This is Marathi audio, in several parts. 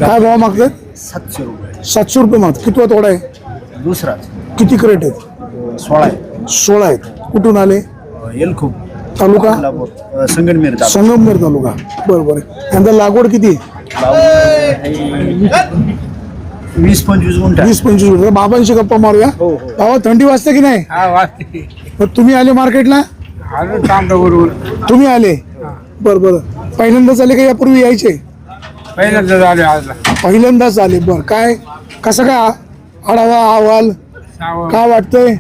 काय भाव मागतात? 700 रुपये. 700 रुपये मागतात. किती तोडा आहे? दुसराच किती क्रेट आहेत? 16 आहे. 16 आहेत. कुठून आले? येलखूप तालुका संगमनेर तालुका. संगमनेर तालुका. बरोबर. यंदा लागवड किती? 20-25 गुंठा. 20-25 गुंठा. बाबांशी गप्पा मारूया. बाबा थंडी वाजते की नाही? मग तुम्ही आले मार्केटला? तुम्ही आले? बरं. पहिल्यांदाच आले का यापूर्वी यायचे? पहिल्यांदाच आले. बरं. काय कसं काय आढावा अहवाल काय वाटतंय?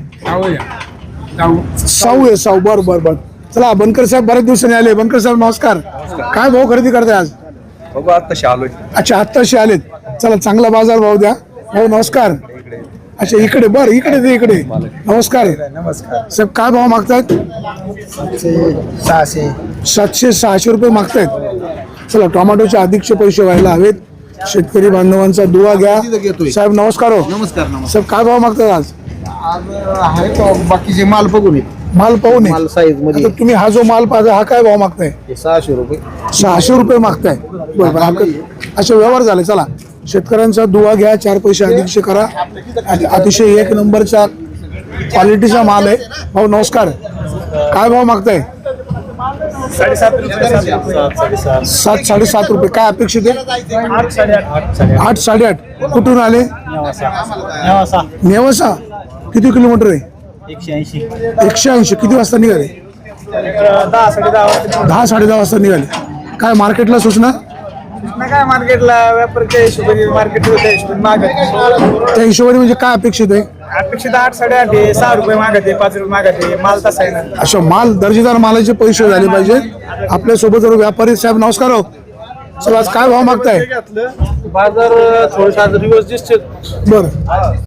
साऊ. बरं. चला बनकर साहेब बऱ्याच दिवसांनी आले. बनकर साहेब नमस्कार. काय भाव खरेदी करताय आज? बघू आत्ताशी आलोय. अच्छा आत्ताशी आलेत. चला चांगला बाजार भाव द्या. भाऊ नमस्कार. अच्छा इकडे बरं इकडे नमस्कार साहेब. काय भाव मागतायत? 700-600 रुपये मागतायत. चला टोमॅटोचे अधिकचे पैसे व्हायला हवेत. शेतकरी बांधवांचा दुवा घ्या. साहेब नमस्कार. हो नमस्कार. साहेब काय भाव मागतात आज? बाकीचे माल बघून माल पाहून माल साईज मध्ये आता तुम्ही हा जो माल पाहता हा काय भाव मागताय? 600 रुपये. 600 रुपये मागताय. बरोबर. असे व्यवहार झाले. चला शेतकऱ्यांचा दुवा घ्या. 4 पैसे अधिकचे करा. अतिशय 1 नंबरचा क्वालिटीचा माल आहे. भाऊ नमस्कार. काय भाव मागताय? 7-7.5 रुपये. काय अपेक्षित आहे? 8-8.5. कुठून आले? नेवासा. किती किलोमीटर आहे? 180. किती वाजता निघाले? 10-10:30 वाजता निघाले. काय मार्केटला सूचना? काय मार्केटला व्यापारच्या हिशोबाने मार्केट त्या हिशोबाने म्हणजे काय अपेक्षित आहे? अपेक्षित 8-8.5 आहे. 6 रुपये मागते, 5 रुपये मागते. माल तसा आहे ना. अशा माल दर्जेदार मालाचे पैसे झाले पाहिजे. आपल्या सोबत जर व्यापारी साहेब नमस्कार. हो चला आज काय भाव मागताय? बाजार थोडेसे आज दिवस दिसते. बरं.